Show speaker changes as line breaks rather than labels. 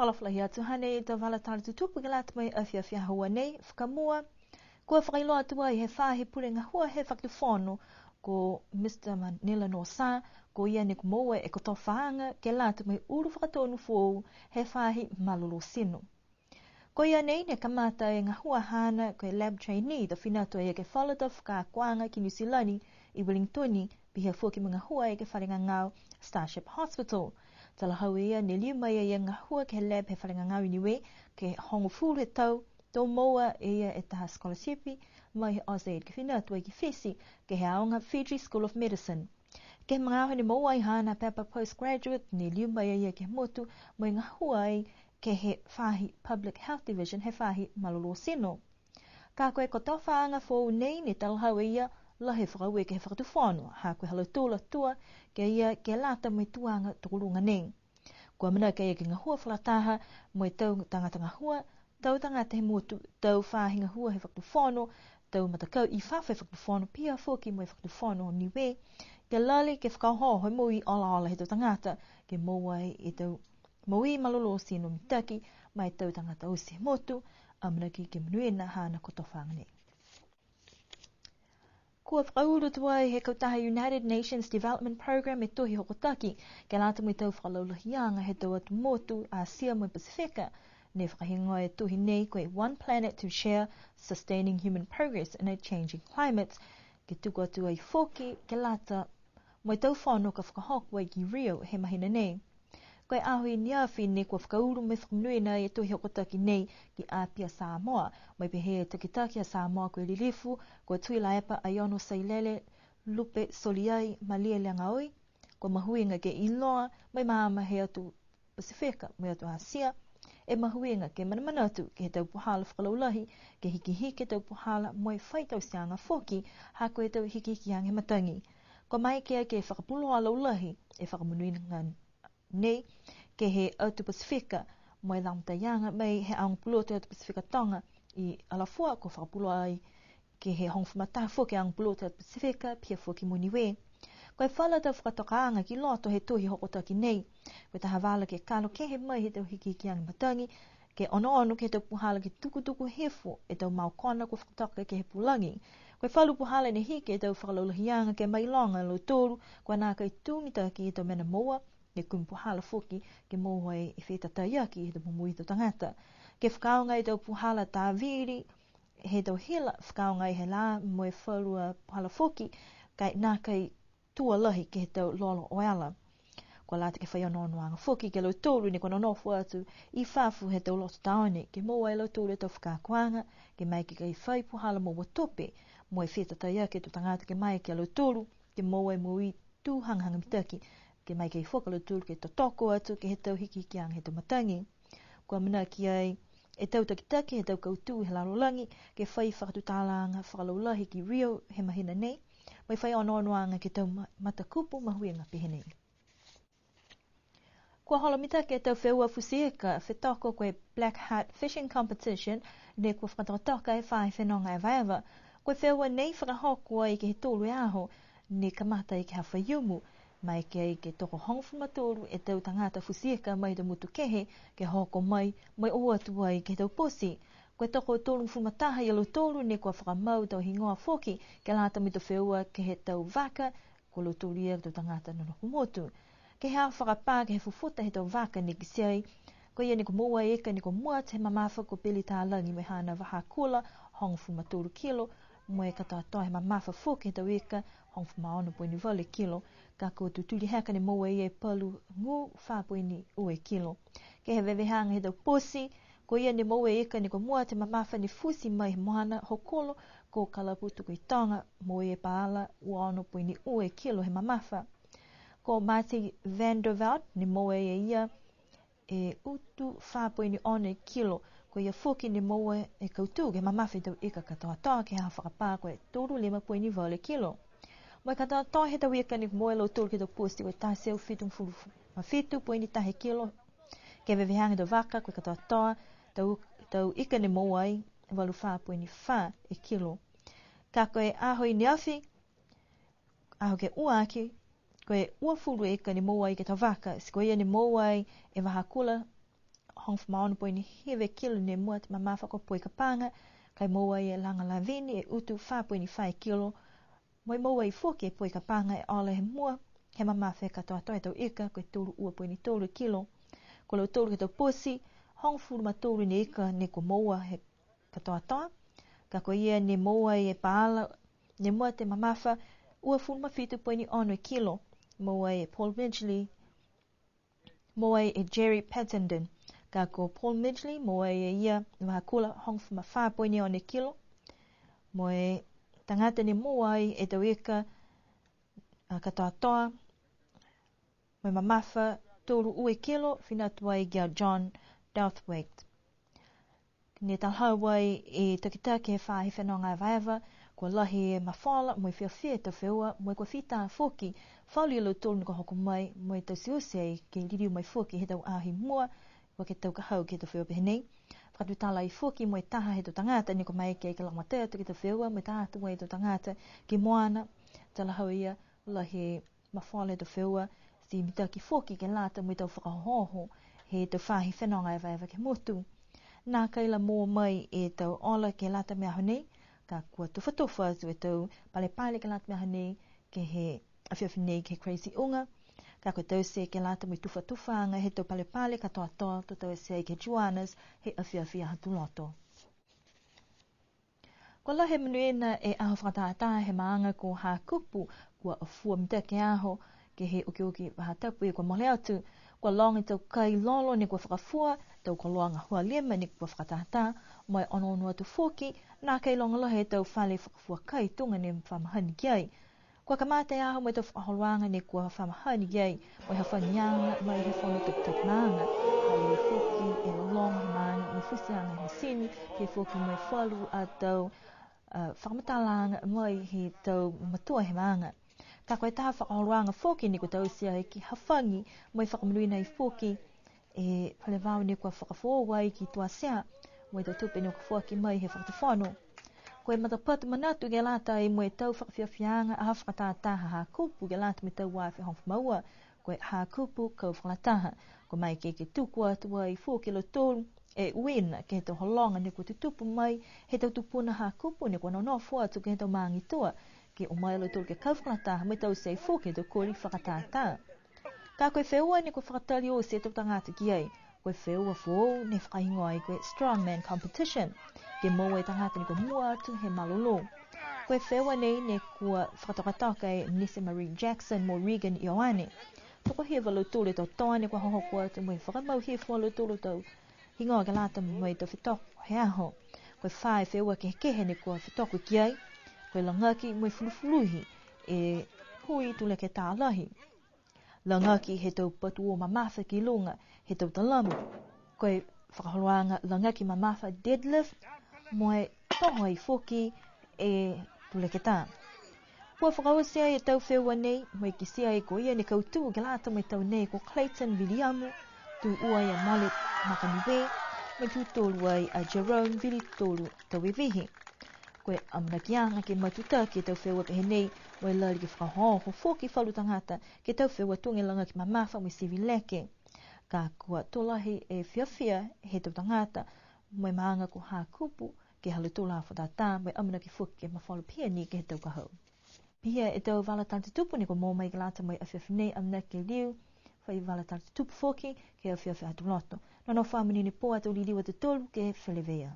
Whalawhalahi atu hane te wala tala tutupu galata mai awhiawhia hua nei, whakamua. Kua whakailoa atua I he whahe purenga hua he whakatuwhono ko Mr. Manila no Sa, ko ia ne kumoa e koto whaanga ke lata mai uru whakatonu fōu he whahe malolo sino. Ko ia nei ne kamata e ngā hua hana ko e lab trainee da whinatua e ke whalata whakakuanga ki New Zealand I Wellingtoni pihia fuaki mga hua e ke wharenga ngau Starship Hospital. Tala hau ia ne liu mai e ngā hua ke lab he wharenga ngau iniwe ke hongo fūru he tau tō moa e ia e taha scholarshipi mai he AusAid ke whinatua I ki whisi ke he aonga Fiji School of Medicine. Ke mga aho ni moa I hana papa postgraduate ne liu mai e ia ke motu mai ngā hua ai ke he whahi Public Health Division he whahi malolo sino. Ka koe ko tau whaanga fōu nei ne talahau ia lahe whakaue ke he whakatuwhono, ha koe halo tūla tua ke ia ke lata mai tuanga tukurunga nei. Kua mana ke ia ke ngā hua whalataha mai tau tangata ngā hua, tau tangata he motu, tau whahi ngā hua he whakatuwhono, tau matakau I whawhe whakatuwhono, pia fōki mai whakatuwhono niwe, ke lali ke whakahoho hoi mui ala ala he tau tangata ke mowai I tau Maui malolo sino mitaki mai tau tangata o se motu amanaki ke manuena hana kotowhanga nei. Kua whakauru tua he kautaha United Nations Development Program e tohi hokotaki ke lata mai tau whakalaulahianga he tau atu motu a Asia mai Pasifika ne whakahingoa e tohi nei koe One Planet to Share Sustaining Human Progress in a Changing Climate ke tuku atu ai foki ke lata mai tau whono ka whakahokwa I ki Rio he mahina nei. Koe ahui ni awhi ne kua whakauru me whakanuena e tohi hokotaki nei ki Apia Samoa. Mai pehe e takitaki a Samoa koe lilifu, koe tuila epa Aiono Sailele, Lupe Soliai, Malia Leangaoi, koe mahuinga ke Iloa, mai maama he atu Pasifika, mai atu Asia, e mahuinga ke manamana atu ke he tau puhala whakalaulahi, ke hiki hiki tau puhala moi whaitau sianga foki, ha koe tau hiki hiki ange matangi. Koe mai kea ke whakapuloa laulahi e whakamunuina nei ke he atu Pasifika mai lamtayanga mai he angpulo te atu Pasifika tonga I alafua ko whakapulo ai ke he hongwhamata fuke angpulo te atu Pasifika pia fuki muniwe. Koe whala tau whakatokaanga ki loto he tohi hokotaki nei. Koe taha wala ke kalo ke he mai he tau hiki angi matangi ke ono ke tau puhala ki tuku hefo e tau maukona ko whakatoka ke he pulangi. Koe whalu puhala ne hiki e tau whakalaulahianga ke mai longa lo toru koe nā kai tūngita ki e tau mena moa ke kumpuhala foki ke mohoi I whetata iaki he tau mumui tau tangata. Ke whakaonga I tau puhala tā viri, he tau hela whakaonga I he la moe whalua puhala foki, kai nā kai tua lahi ke he tau lolo oela. Kua lata ke whai anonoanga foki ke lau tōru ne kua nonofu atu I whafu he tau loto taone, ke moa lau tōru e tau whakakuanga, ke mai ke kai whai puhala moa tope, moe whetata iaki tau tangata ke mai ke lau tōru, ke moa mui tū hanghanga mitaki, ke mai kei whakalo tūru ke totoko atu ke he tau hiki ang he tau matangi. Kua mana ki ai e tau takitaki he tau kautu he larolangi ke whai whakatutālanga whakalaulahi ki Rio he mahina nei, mai whai anoanoanga ke tau matakupu mahuenga pehenei. Kua holomita ke tau wheua fusieka whetoko koe Black Hat Fishing Competition ne kua whakatoka e whae whenonga e vaewa, koe wheua nei whakahokua I ke he tōru e aho ne kamata I ke hawhaiumu, mai ke toko hongwhamatoru e tau tangata fusieka mai te mutu kehe ke hoko mai o atu ai ke tau posi. Koe toko tōru whumataha I alo tōru ne kua whakamau tau hingoa foki ke lata mito wheua ke he tau vaka ko lo tōru ia tau tangata nono kumotu. Ke hea whakapā ke he fufuta he tau vaka ne kisiai, ko ia ne ko moa eka ne ko mua te mamafa ko pili tālangi me hana waha kula hongwhamatoru kilo, moe katoa toa he mamafa foki he tau eka hongwhamaono poini vale kilo, ka ko tutuli heka ne moa ia e palu ngu whapoini ue kilo. Ke he vevehanga he tau posi, ko ia ne moa eka ne ko mua te mamafa ni fusi mai he mohana hokolo ko kalaputu ko I tonga moa e paala uano poini ue kilo he mamafa. Ko Marty van der Veld ne moa ia e utu whapoini one kilo, ko ia foki ne moa e kautu ke mamafa tau eka katoa toa ke hea whakapā koe tōru 5.2 kilo. Mai katoa toa he tau eka ne moa lau tōru ke tau posti koe tāseu 7.1 kilo. Ke vevehanga tau waka koe katoa toa tau eka ne moa ai 8.5 kilo. Ka koe ahoi ni awhi, aho ke uaki, koe ua furu eka ne moa ai ke tau waka, si koe ia ne moa ai e waha kula hong whamaona po ni hewe kilo ne mua te mamafa ko po i kapanga, kai moa e langa la vini e utu 5.5 kilo, moi moa i foki e po i kapanga e ala he mua, he mamafa e katoa toa e tau ika, koe tolu ua po ni tolu kilo, ko leo tolu ke tau posi, hong furu ma tolu ne ika ne ko moa he katoa toa, ka ko ia ne moa e paala, ne mua te mamafa, ua furu ma fitu po ni ono kilo, moa e Paul Midgley, moa e Jerry Pattenden, ka ko Paul Midgley, moa e ia mahakula hong furu ma 5.1 kilo, moa e tangata ne moa e tau ika katoa toa, moa mamafa tolu ue kilo, whinatua i gia John Douthwaite. Ne talhau wai e takitake he whahi whenonga vaeva, ko lahi e mawhala, mo i whiawhia tau whiua, mo i kua whita foki, whauli alo tolu ni ko hoko mai, mo i tau siusei ke liriu mai foki he tau ahi mua, wa ke tau kahau ke tau whiua pehenei. Whakatu tala i foki, mo i taha he tau tangata, ni ko mai ke lamatea tu ke tau whiua, mo i taha tu wai tau tangata, ki moana, talahau ia, lahi mawhala he tau whiua, si mitaki foki ke lata mo i tau whakahoho, he tau whahi whenonga vaeva ke motu. Nā kaila mō mai e tau ola ke lata mea honei, ka kua tuwhatuwha atu e tau pale ke lata mea honei, ke he awhiawhinei ke crazy unga, ka kua tau se ke lata mo i tuwhatuwhanga he tau pale ka toa toa, to tau se ke Joannas he awhiawhia hatu loto. Ko la he manuena e aho whakataata he maanga ko ha kupu, kua afua mita ke aho, ke he uki wahatapu e kua mole atu, kua longa tau kai lolo ni kua whakafua, tau ko loanga hua lema ni kua whakatata, mai ono atu foki, nā kei longa lohe tau whale whakafua kai tunga ni whamahani kiai. Kua kamate aho mai tau whakaholoanga ni kua whamahani kiai, mai hawhanianga, mai he whono tuk maanga, hai foki e longa maanga, mai fusianga he sini, he foki mai whalu a tau whakamatalanga, mai he tau matua he maanga. Ka koe taha whakaholoanga foki ni kua tau sia e ki hawhangi, mai whakamanuina i foki, e pale vau ni kua whakafowai ki tua sea, mo i tau tupe ni kua ki mai he whakatawhano. Koe matapatu manatu ke lata e mo e tau whakawhiawhianga a whakatataha ha kupu ke lata me tau waiwhi hong whamaua, koe ha kupu kau whakataha, ko mai ke tuku atua i foki lo tolu, e uina ke he tau holonga ni kua tutupu mai, he tau tupuna ha kupu ni kua nonofu atu ke he tau maangi tua, ke o mai lo tolu ke kau whakataha, me tau sei foki tau kori whakatataha. Ka koe wheua ni koe whakatali o se tau tangata ki ai, koe wheua fōu ne whakahingoa ai koe strongman competition, ke moa e tangata ni koe mua atu he malolo. Koe wheua nei ne kua whakatokatoka e Nisa Marie Jackson mo Regan Ioane. Toko hewa lo tōle tau toa ni koe hohoko atu mo i whakamau hefua lo tōle tau hingoa ke lata mo i tau whitoko he aho. Koe whae wheua ke kehe ni koe whitoko ki ai, koe langaki mo i fulufuluhi e hui tūle ke tālahi. Langaki he tau patu o mamafa ki lunga, he tau talamu. Koe whakaholoanga langaki mamafa deadlift, moe toho i foki e tule ke tā. Kua whakausia e tau wheua nei, moe ki sia e ko ia ni kautu ke lata mai tau nei ko Clayton Viliamu, tu ua ia Molit Makaniwe, me tu tolu ai a Jerome Vili tolu tau e vihi. Koe amanakianga ke matuta ke tau wheua pehe nei, moe lari ke whakahoho foki whalu tangata ke tau wheua tunge langa ki mamafa mo sivi leke. Ka kua tolahi e whiawhia he tau tangata, moe maanga ko ha kupu ke halu tola whatata, moe amanaki foki ke mawhalu pia ni ke he tau kahau. Pia e tau wala tante tupu ni ko mō mai ke lata moe awhiawhinei amanaki liu, whai wala tante tupu foki ke awhiawhi hatu loto. Nono whamini ni po atu li liwa te tolu ke Whelevea.